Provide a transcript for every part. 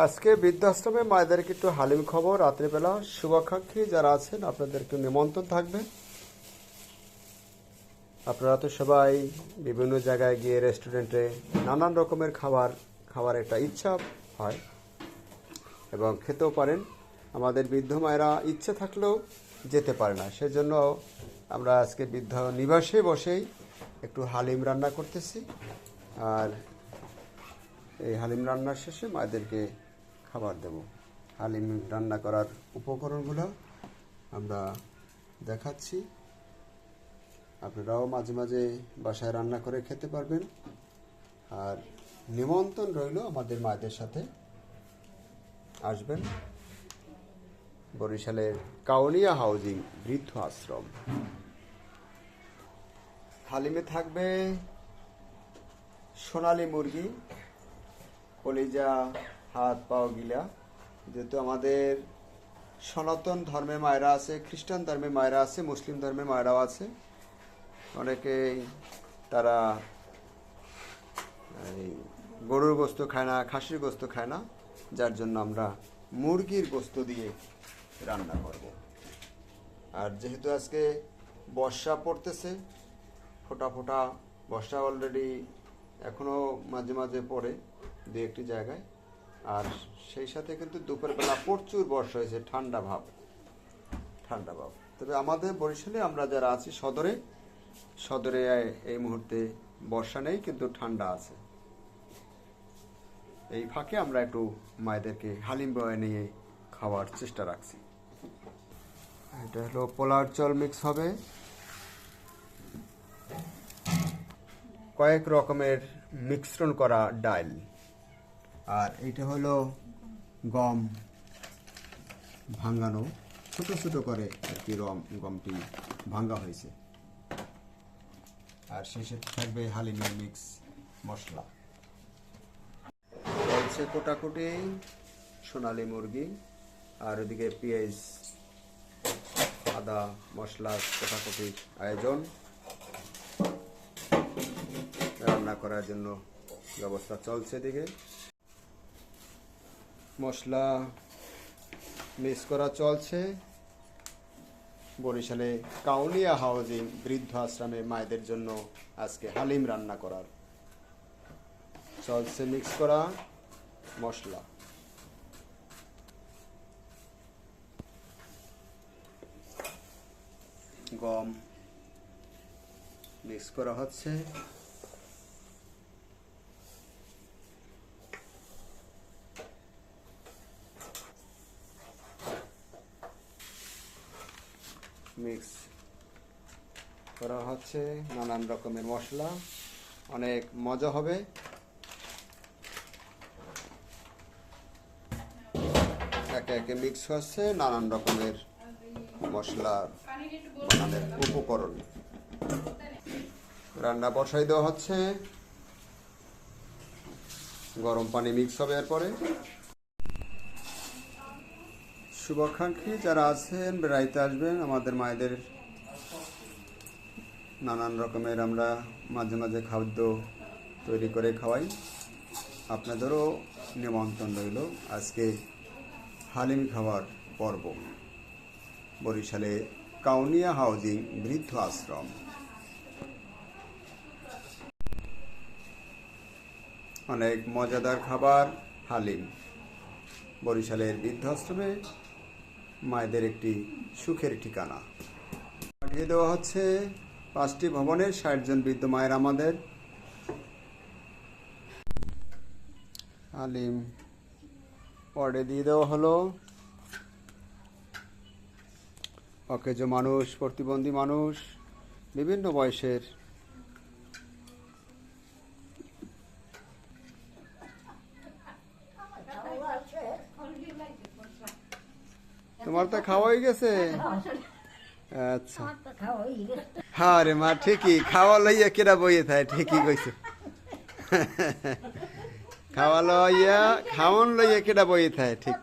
আজকে বৃদ্ধাশ্রমে মায়েদেরকে একটু হালিম খবর রাত্রিবেলা শুভাকাঙ্ক্ষী যারা আছেন আপনাদেরকে নিমন্ত্রণ থাকবে। আপনারা তো সবাই বিভিন্ন জায়গায় গিয়ে রেস্টুরেন্টে নানান রকমের খাবার একটা ইচ্ছা হয় এবং খেতেও পারেন। আমাদের বৃদ্ধ মায়েরা ইচ্ছে থাকলেও যেতে পারে না, সেজন্য আমরা আজকে বৃদ্ধ নিবাসে বসেই একটু হালিম রান্না করতেছি। আর এই হালিম রান্নার শেষে মায়েদেরকে খাবার দেব। হালিম রান্না করার উপকরণগুলো আমরা দেখাচ্ছি, আপনারাও মাঝে মাঝে বাসায় রান্না করে খেতে পারবেন। আর নিমন্ত্রণ রইল আমাদের মায়েদের সাথে আসবেন বরিশালের কাউনিয়া হাউজিং বৃদ্ধ আশ্রম। হালিমে থাকবে সোনালী মুরগি, কলিজা, হাত পাও গিলা। যেহেতু আমাদের সনাতন ধর্মের মায়েরা আছে, খ্রিস্টান ধর্মের মায়েরা আছে, মুসলিম ধর্মের মায়েরাও আছে। অনেকেই তারা গরুর গোস্ত খায় না, খাসির গোস্ত খায় না, যার জন্য আমরা মুরগির গোস্ত দিয়ে রান্না করব। আর যেহেতু আজকে বর্ষা পড়তেছে, ফোঁটা ফোঁটা বর্ষা অলরেডি এখনও মাঝে মাঝে পড়ে দু একটি জায়গায়। আর সেই সাথে কিন্তু দুপুরবেলা প্রচুর বর্ষা হয়েছে, ঠান্ডা ভাব। তবে আমাদের বরিশালে আমরা যারা আছি সদরে এই মুহূর্তে বর্ষা নেই, কিন্তু ঠান্ডা আছে। এই ফাঁকে আমরা একটু মায়েদেরকে হালিম বয়ে নিয়ে খাওয়ার চেষ্টা রাখছি। এটা হলো পোলার চাল মিক্স হবে, কয়েক রকমের মিশ্রণ করা ডাল। আর এইটা হলো গম ভাঙানো, ছোট ছোট করে আর কি গমটি ভাঙা হয়েছে। আর শেষে থাকবে হালিমের মিক্স মশলা। চলছে কোটাকুটি সোনালী মুরগি, আর ওদিকে পেঁয়াজ আদা মশলা কোটাকুটির আয়োজন। রান্না করার জন্য ব্যবস্থা চলছে। এদিকে মশলা মিক্স করা চলছে। বরিশালে কাউনিয়া হাউজিং বৃদ্ধ আশ্রমে মায়েদের জন্য আজকে হালিম রান্না করার চলছে মিক্স করা মশলা। গম মিক্স করা হচ্ছে। মিক্স করা হচ্ছে নানান রকমের মশলা, অনেক মজা হবে। একে একে মিক্স হচ্ছে নানান রকমের মশলা বানানোর উপকরণ। রান্না বসাই দেওয়া হচ্ছে, গরম পানি মিক্স হবে। এরপরে শুভাকাঙ্ক্ষী যারা আছেন বেড়াইতে আসবেন, আমাদের মায়েদের নানান রকমের আমরা মাঝে মাঝে খাদ্য তৈরি করে খাওয়াই। আপনাদেরও নিমন্ত্রণ রইল আজকে হালিম খাওয়ার পর্ব বরিশালে কাউনিয়া হাউজিং বৃদ্ধ আশ্রম। অনেক মজাদার খাবার হালিম। বরিশালের বৃদ্ধাশ্রমে মায়েদের একটি সুখের ঠিকানা। পাঠিয়ে দেওয়া হচ্ছে 5টি ভবনের 60 জন বৃদ্ধ মায়ের আমাদের হালিম পরে দিয়ে দেওয়া হলো। অকেজ মানুষ, প্রতিবন্ধী মানুষ, বিভিন্ন বয়সের তোমার তো খাওয়া হয়ে গেছে। আচ্ছা, হ্যাঁ রে মা, ঠিকই খাওয়া লইয়া কেডা বইয়ে থাকে, ঠিকই কইছে। খাওয়া লইয়া খাওয়ান লইয়া কেডা বইয়ে থাকে, ঠিক।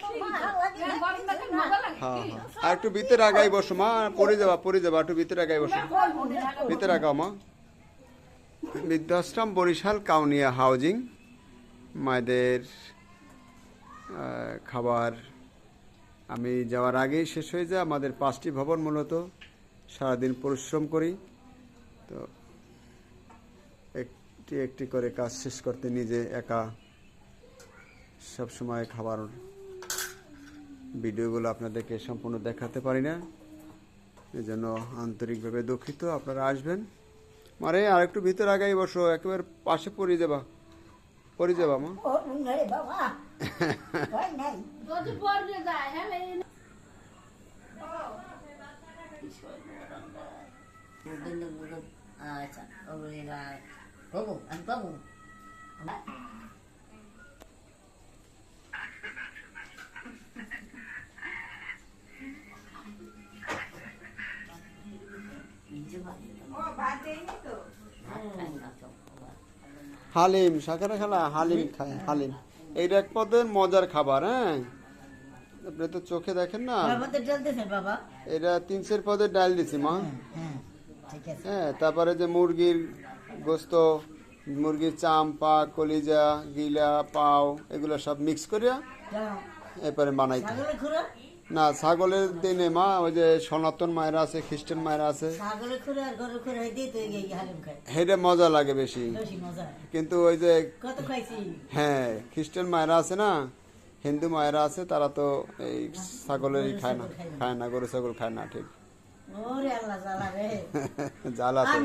হ্যাঁ হ্যাঁ, আর একটু ভিতরে আগাই বসো মা, পড়ে যাবা একটু ভিতরে আগাই বসো, ভিতরে আগাও মা। বৃদ্ধাশ্রম বরিশাল কাউনিয়া হাউজিং মায়েদের খাবার আমি যাওয়ার আগেই শেষ হয়ে যায়। আমাদের 5টি ভবন মূলত সারাদিন পরিশ্রম করি, তো একটি একটি করে কাজ শেষ করতে নিজে একা সব সময় খাবার ভিডিওগুলো আপনাদেরকে সম্পূর্ণ দেখাতে পারি না, এই জন্য আন্তরিকভাবে দুঃখিত। আপনারা আসবেন, মারে আর একটু ভিতর আগাই বসো, একেবারে পাশে পড়ে যাবা মা। হালিম শাকেরা খেলা, হালিম খায়, হালিম এইটা এক পদের মজার খাবার। হ্যাঁ, আপনি তো চোখে দেখেন না, এটা 3 পদের ডাল দিছি মা। হ্যাঁ, তারপরে যে মুরগির গোস্ত, মুরগির চাম, পা, কলিজা, গিলা, পাও, এগুলো সব মিক্স করিয়া এরপরে বানাইতে। না, ছাগলের দিনে মা, ওই যে সনাতন মায়েরা আছে, খ্রিস্টান মায়েরা আছে, সেটা মজা লাগে বেশি। কিন্তু ওই যে হ্যাঁ খ্রিস্টান মায়েরা আছে না, হিন্দু মায়েরা আছে, তারা তো এই ছাগলেরই খায় না, গরু ছাগল খায় না। ঠিক জাল আছে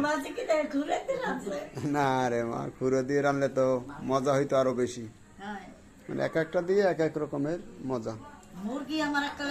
না রে মা, খুঁড়ো দিয়ে রানলে তো মজা হইতো আরো বেশি, মানে এক একটা দিয়ে এক এক রকমের মজা। মুরগি আমার একটা